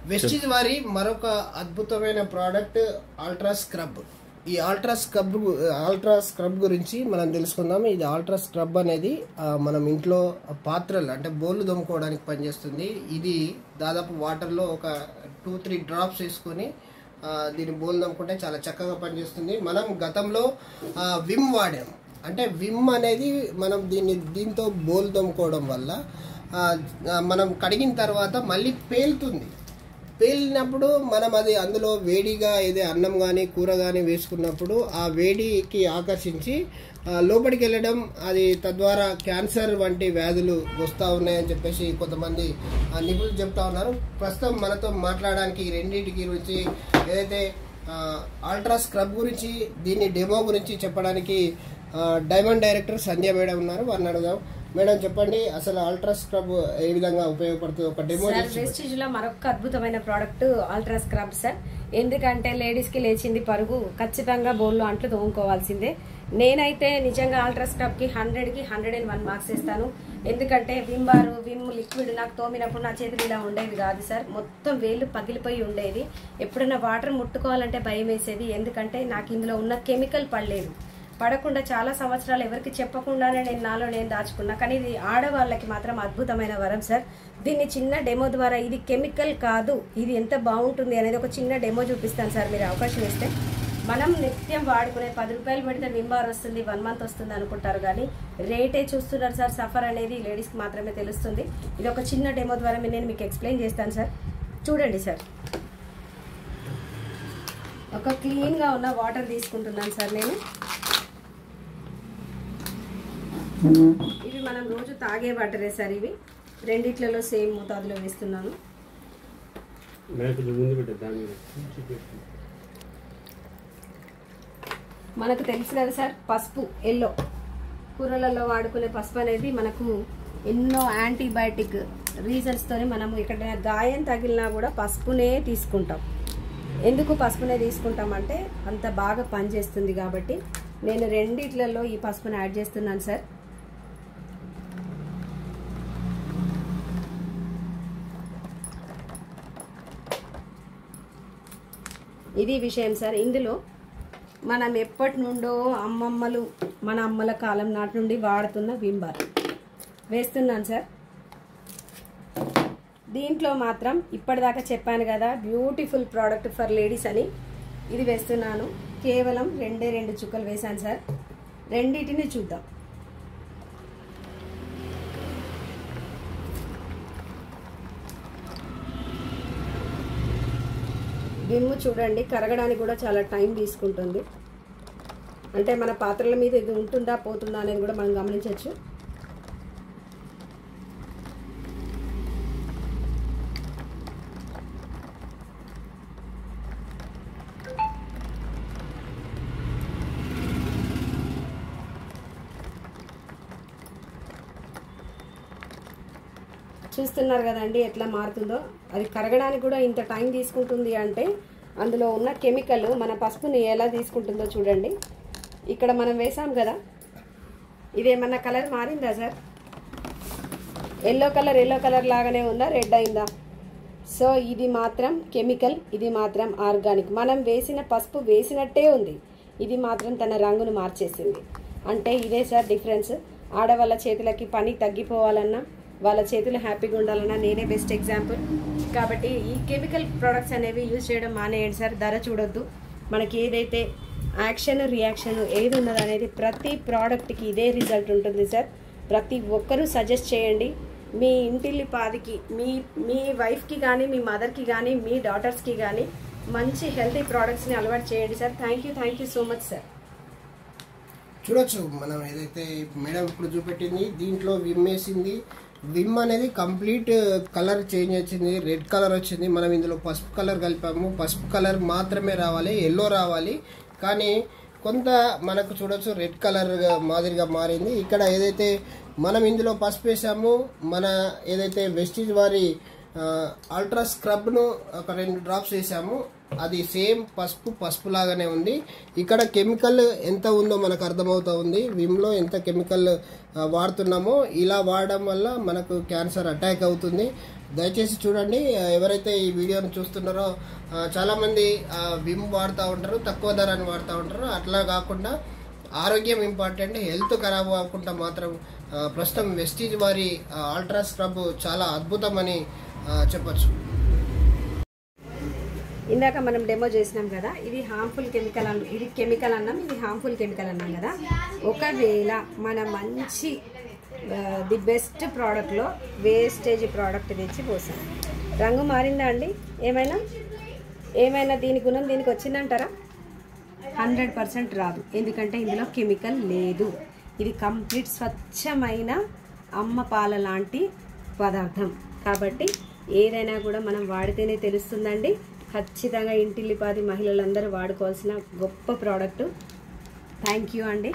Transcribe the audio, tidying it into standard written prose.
Vestige వారి మరొక అద్భుతమైన ప్రోడక్ట్ అల్ట్రా స్క్రబ్. ఈ అల్ట్రా స్క్రబ్ గురించి మనం తెలుసుకుందాం. ఇది అల్ట్రా స్క్రబ్ అనేది మనం ఇంట్లో పాత్రలు అంటే బౌల్ దొమ్ముకోవడానికి పనిచేస్తుంది. ఇది దాదాపు వాటర్లో ఒక 2-3 డ్రాప్స్ వేసుకొని దీన్ని బౌల్ దొమ్ముకుంటే చాలా చక్కగా పనిచేస్తుంది. మనం గతంలో విమ్ వాడాం. అంటే విమ్ అనేది మనం దీంతో బౌల్ దొమ్ముకోవడం వల్ల మనం కడిగిన తర్వాత మళ్ళీ పేలినప్పుడు మనం అది అందులో వేడిగా ఏదే అన్నం కానీ కూర కానీ వేసుకున్నప్పుడు ఆ వేడికి ఆకర్షించి లోపలికి వెళ్ళడం, అది తద్వారా క్యాన్సర్ వంటి వ్యాధులు వస్తూ ఉన్నాయని చెప్పేసి కొంతమంది నిపుణులు చెప్తా ఉన్నారు. ప్రస్తుతం మనతో మాట్లాడడానికి రెండింటికి గురించి ఏదైతే అల్ట్రా స్క్రబ్ గురించి దీన్ని డెమో గురించి చెప్పడానికి డైమండ్ డైరెక్టర్ సంధ్య మేడం ఉన్నారు. వారిని అడుగుదాం. మేడం చెప్పండి, అసలు అల్ట్రా స్క్రబ్ ఏ విధంగా ఉపయోగపడుతుంది? ఒక డెమో. వెస్టీజ్ లో మరొక అద్భుతమైన ప్రోడక్ట్ అల్ట్రా స్క్రబ్ సార్. ఎందుకంటే లేడీస్ కి లేచింది పరుగు, ఖచ్చితంగా బోల్లో అంట్లు తోముకోవాల్సిందే. నేనైతే నిజంగా అల్ట్రా స్క్రబ్ కి 100కి 101 మార్క్స్ ఇస్తాను. ఎందుకంటే విమ్ లిక్విడ్ నాకు తోమినప్పుడు నా చేతులు ఇలా ఉండేది కాదు సార్, మొత్తం వేళ్ళు పగిలిపోయి ఉండేది. ఎప్పుడైనా వాటర్ ముట్టుకోవాలంటే భయం వేసేది. ఎందుకంటే నాకు ఇందులో ఉన్న కెమికల్ పడకుండా చాలా సంవత్సరాలు ఎవరికి చెప్పకుండానే నాలో నేను దాచుకున్నా. కానీ ఇది ఆడవాళ్ళకి మాత్రం అద్భుతమైన వరం సార్. దీన్ని చిన్న డెమో ద్వారా, ఇది కెమికల్ కాదు, ఇది ఎంత బాగుంటుంది అనేది ఒక చిన్న డెమో చూపిస్తాను సార్, మీరు అవకాశం ఇస్తే. మనం నిత్యం వాడుకునే 10 రూపాయలు పెడితే వింబార్ వస్తుంది, 1 మంత్ వస్తుంది అనుకుంటారు, కానీ రేటే చూస్తున్నారు సార్. సఫర్ అనేది లేడీస్కి మాత్రమే తెలుస్తుంది. ఇది ఒక చిన్న డెమో ద్వారా నేను మీకు ఎక్స్ప్లెయిన్ చేస్తాను సార్. చూడండి సార్, ఒక క్లీన్గా ఉన్న వాటర్ తీసుకుంటున్నాను సార్ నేను. ఇవి మనం రోజు తాగే వాటరే సార్. ఇవి రెండిట్లలో సేమ్ మోతాదులో వేస్తున్నాను. మనకు తెలుసు కదా సార్, పసుపు ఎల్లో కూరలలో వాడుకునే పసుపు అనేది మనకు ఎన్నో యాంటీబయాటిక్ రీజన్స్తోనే మనము ఎక్కడైనా గాయం తగిలినా కూడా పసుపునే తీసుకుంటాం. ఎందుకు పసుపునే తీసుకుంటామంటే అంత బాగా పనిచేస్తుంది కాబట్టి నేను రెండిట్లలో ఈ పసుపుని యాడ్ చేస్తున్నాను సార్. ఇది విషయం సార్. ఇందులో మనం ఎప్పటి నుండో మన అమ్మల కాలం నాటి నుండి వాడుతున్న వింబార్ వేస్తున్నాను సార్. దీంట్లో మాత్రం ఇప్పటిదాకా చెప్పాను కదా, బ్యూటిఫుల్ ప్రోడక్ట్ ఫర్ లేడీస్ అని. ఇది వేస్తున్నాను. కేవలం 2 చుక్కలు వేశాను సార్. రెండింటిని చూద్దాం. విమ్ చూడండి, కరగడానికి కూడా చాలా టైం తీసుకుంటుంది. అంటే మన పాత్రల మీద ఇది ఉంటుందా పోతుందా అనేది కూడా మనం గమనించవచ్చు. చూస్తున్నారు కదండి ఎట్లా మారుతుందో. అది కరగడానికి కూడా ఇంత టైం తీసుకుంటుంది అంటే అందులో ఉన్న కెమికల్ మన పసుపుని ఎలా తీసుకుంటుందో చూడండి. ఇక్కడ మనం వేసాం కదా, ఇదేమన్నా కలర్ మారిందా సార్? ఎల్లో కలర్ లాగానే ఉందా, రెడ్ అయిందా? సో ఇది మాత్రం కెమికల్, ఇది మాత్రం ఆర్గానిక్. మనం వేసిన పసుపు వేసినట్టే ఉంది, ఇది మాత్రం తన రంగును మార్చేసింది. అంటే ఇదే సార్ డిఫరెన్స్. ఆడవాళ్ళ చేతులకి పని తగ్గిపోవాలన్నా, వాళ్ళ చేతులు హ్యాపీగా ఉండాలన్నా నేనే బెస్ట్ ఎగ్జాంపుల్. కాబట్టి ఈ కెమికల్ ప్రోడక్ట్స్ అనేవి యూజ్ చేయడం మానేయండి సార్. ధర చూడొద్దు. మనకి ఏదైతే యాక్షన్ రియాక్షన్ ఏది ఉన్నది అనేది ప్రతి ప్రోడక్ట్కి ఇదే రిజల్ట్ ఉంటుంది సార్. ప్రతి ఒక్కరూ సజెస్ట్ చేయండి. మీ ఇంటిల్లి పాదికి, మీ వైఫ్కి కానీ, మీ మదర్కి కానీ, మీ డాటర్స్కి కానీ మంచి హెల్తీ ప్రోడక్ట్స్ని అలవాటు చేయండి sir. Thank you so much sir. చూడొచ్చు మనం ఏదైతే మేడం ఇప్పుడు చూపెట్టింది, దీంట్లో విమ్ వేసింది. విమ్ అనేది కంప్లీట్ కలర్ చేంజ్ వచ్చింది, రెడ్ కలర్ వచ్చింది. మనం ఇందులో పసుపు కలర్ కలిపాము. పసుపు కలర్ మాత్రమే రావాలి, ఎల్లో రావాలి, కానీ కొంత మనకు చూడొచ్చు రెడ్ కలర్ మాదిరిగా మారింది. ఇక్కడ ఏదైతే మనం ఇందులో పసుపు వేసాము, మన ఏదైతే వెస్టీజ్ వారి అల్ట్రా స్క్రబ్ను ఒక 2 డ్రాప్స్ వేసాము, అది సేమ్ పసుపు లాగానే ఉంది. ఇక్కడ కెమికల్ ఎంత ఉందో మనకు అర్థమవుతా ఉంది. విమ్లో ఎంత కెమికల్ వాడుతున్నామో, ఇలా వాడడం వల్ల మనకు క్యాన్సర్ అటాక్ అవుతుంది. దయచేసి చూడండి. ఎవరైతే ఈ వీడియోని చూస్తున్నారో చాలామంది విమ్ వాడుతూ ఉంటారు, తక్కువ ధరని వాడుతూ ఉంటారు. అట్లా కాకుండా ఆరోగ్యం ఇంపార్టెంట్, హెల్త్ ఖరాబ్ అవ్వకుండా మాత్రం ప్రస్తుతం వెస్టీజ్ వారి అల్ట్రా స్క్రబ్ చాలా అద్భుతమని చెప్పచ్చు. ఇందాక మనం డెమో చేసినాం కదా, ఇది హార్మ్ఫుల్ కెమికల్ ఇది కెమికల్ అన్నాం, ఇది హార్మ్ఫుల్ కెమికల్ అన్నాం కదా. ఒకవేళ మన మంచి ది బెస్ట్ ప్రోడక్ట్లో వేస్టేజ్ ప్రోడక్ట్ తెచ్చి పోసాం, రంగు మారిందా అండి? ఏమైనా దీని గుణం దీనికి వచ్చిందంటారా? 100% రాదు. ఎందుకంటే ఇందులో కెమికల్ లేదు. ఇది కంప్లీట్ స్వచ్ఛమైన అమ్మ పాల లాంటి పదార్థం కాబట్టి ఏదైనా కూడా మనం వాడితేనే తెలుస్తుందండి. ఖచ్చితంగా ఇంటిల్లిపాది మహిళలందరూ వాడుకోవాల్సిన గొప్ప ప్రోడక్ట్. థ్యాంక్ యూ అండి.